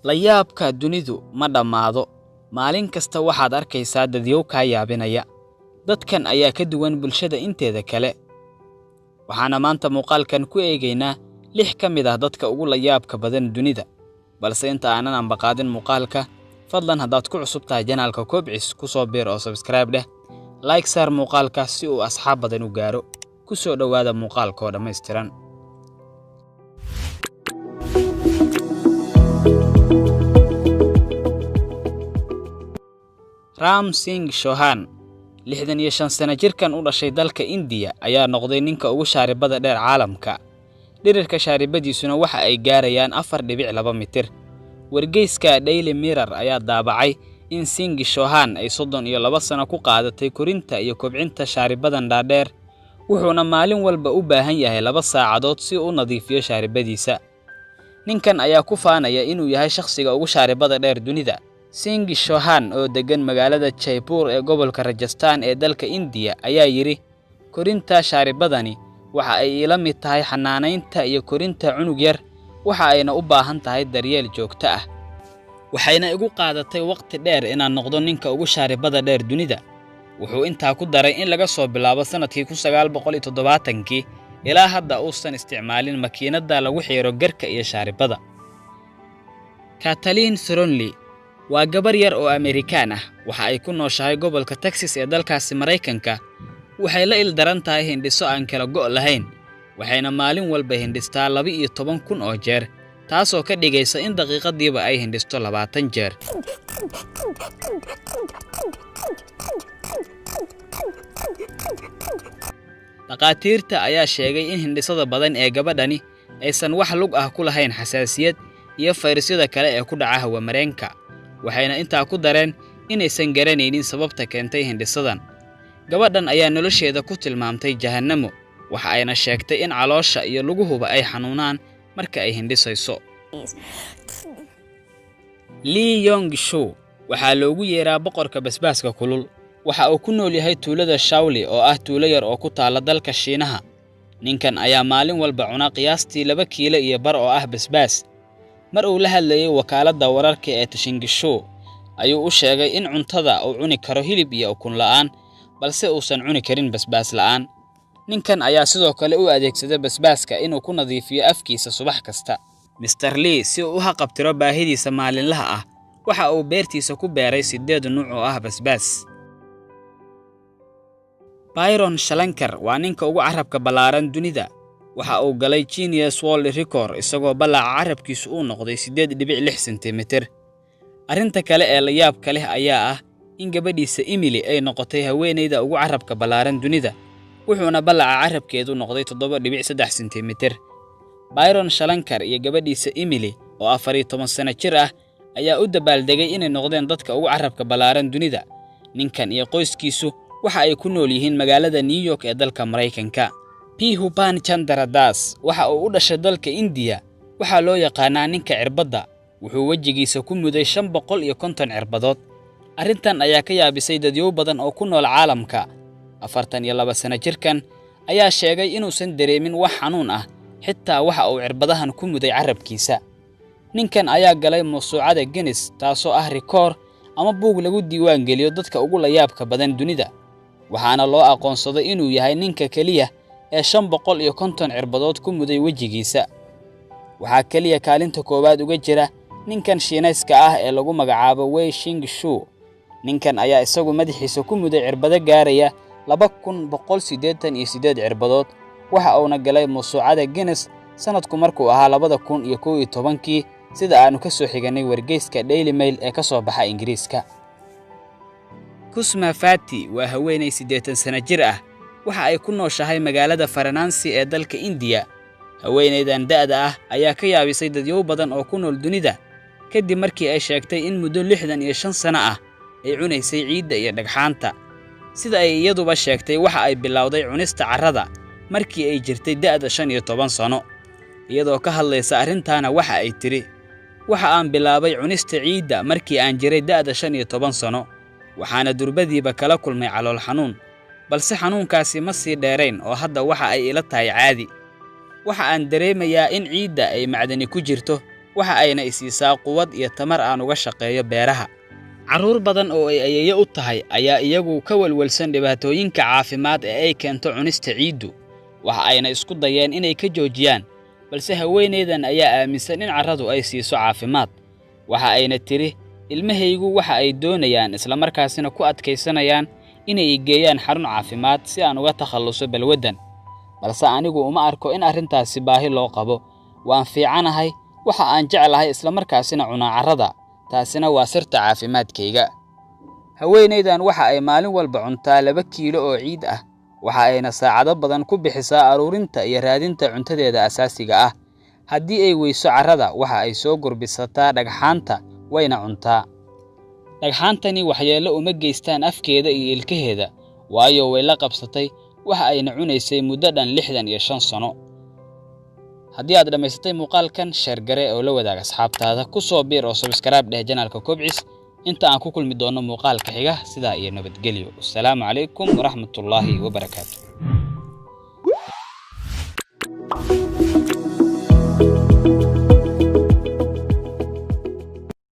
La yaabka dunidu ma dhammaado. Maalin kasta waxaad arkaysaa dadyow kaa yaabinaya. Dadkan ayaa ka duwan bulshada inteeda kale. Waxaana maanta muuqaalkan ku eegaynaa 6 ka mid ah dadka ugu la yaabka badan dunida. Balse inta aanan anbaqaadin muuqaalka, fadlan haddaad ku cusub tahay janaalka Kobcis ku soo biir oo subscribe dheh. Like saar muuqaalka si uu asxaab badan u gaaro. Ku soo dhawaada muuqaalka oo dhammaystiran. Ram Singh Chauhan 65 sano jirkan u dhashay dalka India ayaa noqday ninka ugu shaaribada dheer caalamka. Dhirirka shaaribadiisuna waxa ay gaarayaan 4.2 mitir. Wargeyska Daily Mirror ayaa daabacay in Singh Chauhan ay 32 sano ku qaadatay korinta iyo kobcinta shaaribadan dhaadheer, wuxuuna maalin walba u baahan yahay 2 saacadood si uu u nadiifiyo shaaribadiisa. Ninkan ayaa ku faanaya inuu yahay shakhsiga ugu shaaribada dheer dunida. Singh Chauhan oo degan magaalada Jaipur ee gobolka Rajasthan ee dalka India ayaa yiri, korinta shaaribadani waxa ay ila mid tahay xanaanaynta iyo korinta cunug yar, waxa ayna u baahan tahay daryeel joogto ah. Waxayna igu qaadatay waqti dheer inaan noqdo ninka ugu shaaribada dheer dunida. Wuxuu intaa ku daray in laga soo bilaabo sanadkii 1970 ilaa hadda uusan isticmaalin makiinada lagu xiro garka iyo shaaribada. Kathleen Thronley waa gabar yar oo Amerikaan ah, waxa ay ku nooshahay gobolka Texas ee dalkaasi Mareykanka. Waxay la ildaran tahay hindhiso aan kala go' lahayn, waxayna maalin walba hindhistaa 12,000 oo jeer, taasoo ka dhigaysa in daqiiqadiiba ay hindhisto 20 jeer. Dhaqaatiirta ayaa sheegay in hindhisada badan ee gabadhani aysan wax lug ah ku lahayn xasaasiyad iyo fayrasyada kale ee ku dhaca hawo-mareenka. Waxayna intaa ku dareen inaysan garanaynin sababta keentay hindhisadan. Gabadhan ayaa nolosheeda ku tilmaamtay jahannamo, waxa ayna sheegtay in caloosha iyo luguhuba ay xanuunaan marka ay hindhisayso. Lee Yong-shu waxaa loogu yeeraa boqorka basbaaska kulul. Waxa uu ku nool yahay tuulada Shaoli oo ah tuulo yar oo ku taala dalka Shiinaha. Ninkan ayaa maalin walba cuna qiyaastii 2 kiilo iyo bar oo ah basbaas. Mar uu la hadlayay wakaaladda wararka ee Tashingisho ayuu u sheegay in cuntada uu cuni karo hilib iyo ukun la'aan, balse uusan cuni karin basbaas la'aan. Ninkan ayaa sidoo kale u adeegsaday basbaaska inuu ku nadiifiyo afkiisa subax kasta. Mr. Lee si uu u haqabtiro baahidiisa maalinlaha ah, waxa uu beertiisa ku beeray 8 nuuc oo ah basbaas. Byron Shalankar waa ninka ugu carabka ballaaran dunida. Waxa uu galay Guinness World Record isagoo ballaaca carabkiisu uu noqday 8.6 sentimitir. Arrinta kale ee la yaabka leh ayaa ah in gabadhiisa Emily ay noqotay haweeneyda ugu carabka ballaaran dunida, wuxuuna ballaaca carabkeedu noqday 7.3 sentimitir. Byron Shalankar iyo gabadhiisa Emily oo 14 sano jir ah ayaa u dabaaldegay inay noqdeen dadka ugu carabka ballaaran dunida. Ninkan iyo qoyskiisu waxa ay ku nool yihiin magaalada New York ee dalka Mareykanka. Bhupan Chandra Das waxa uu u dhashay dalka India. Waxa loo yaqaanaa ninka cirbadda. Wuxuu wajigiisa ku muday 550 cirbadood. Arrintan ayaa ka yaabisay dadyow badan oo ku nool caalamka. 42 sano jirkan ayaa sheegay inuusan dareemin wax xanuun ah, xitaa waxa uu cirbadahan ku muday carabkiisa. Ninkan ayaa galay mawsuucada Guinness, taasoo ah rikoor ama buug lagu diiwaan geliyo dadka ugu la yaabka badan dunida. Waxaana loo aqoonsaday inuu yahay ninka kaliya ee 550 cirbadood ku muday wajigiisa. Waxaa kaliya kaalinta koowaad uga jira ninkan Shiinayska ah ee lagu magacaabo Wei Xing-shu. Ninkan ayaa isagu madaxiisa ku muday cirbado gaaraya 2,188 cirbadood. Waxa uuna galay mawsuucada Guinness sanadku markuu ahaa 2011 sida aanu ka soo xiganay wargeyska Daily Mail ee ka soo baxa Ingiriiska. Kusma Fati waa haweeney 80 sano jir ah. Waxa ay ku nooshahay magaalada Varanasi ee dalka India. Haweeneydan da'da ah ayaa ka yaabisay dadyow badan oo ku nool dunida kadib markii ay sheegtay in muddo 65 sano ah ay cunaysay ciidda iyo dhagxaanta. Sida ay iyaduba sheegtay, waxa ay bilowday cunista carrada markii ay jirtay da'da 15 sano. Iyadoo ka hadlaysa arrintaana waxa ay tiri, waxa aan bilaabay cunista ciidda markii aan jiray da'da 15 sano. Waxaana durbadiiba kala kulmay calool xanuun, balse xanuunkaasi ma sii dheerayn oo hadda waxa ay ila tahay caadi. Waxa aan dareemayaa in ciidda ay macdani ku jirto, waxa ayna isiisaa quwad iyo tamar aan uga shaqeeyo beeraha. Carruur badan oo ay ayeeyo u tahay ayaa iyagu ka walwalsan dhibaatooyinka caafimaad ee ay keento cunista ciiddu. Waxa ayna isku dayeen inay ka joojiyaan, balse haweeneydan ayaa aaminsan in carradu ay siiso caafimaad. Waxa ayna tiri, ilmahaygu waxa ay doonayaan isla markaasina ku adkaysanayaan inay geeyaan xarun caafimaad si aan uga takhaluso balwaddan. Balse anigu uma arko in arrintaasi baahi loo qabo. Waan fiicanahay, waxa aan jeclahay isla markaasina cunaa carrada. taasina waa sirta caafimaadkayga. Haweeneydan waxa ay maalin walba cuntaa 2 kiilo oo ciid ah. Waxa ayna saacado badan ku bixisaa aruurinta iyo raadinta cuntadeeda asaasiga ah. Haddii ay weyso carrada, waxa ay soo gurbisataa dhagxaanta wayna cuntaa. Dhagxaantani waxyeello uma geystaan afkeeda iyo ilkaheeda, waayo way la qabsatay. Waxa ayna cunaysay muddo dhan 65 sano. haddii aad dhamaysatay muuqaalkan, share gare oo la wadaag asxaabtaada, ku soo biir oo subscribe dheh channelka Kobcis. inta aan ku kulmi doono muuqaalka xiga, sidaa iyo nabadgelyo. Assalaamu calaykum waraxmatullaahi wabarakaatuh.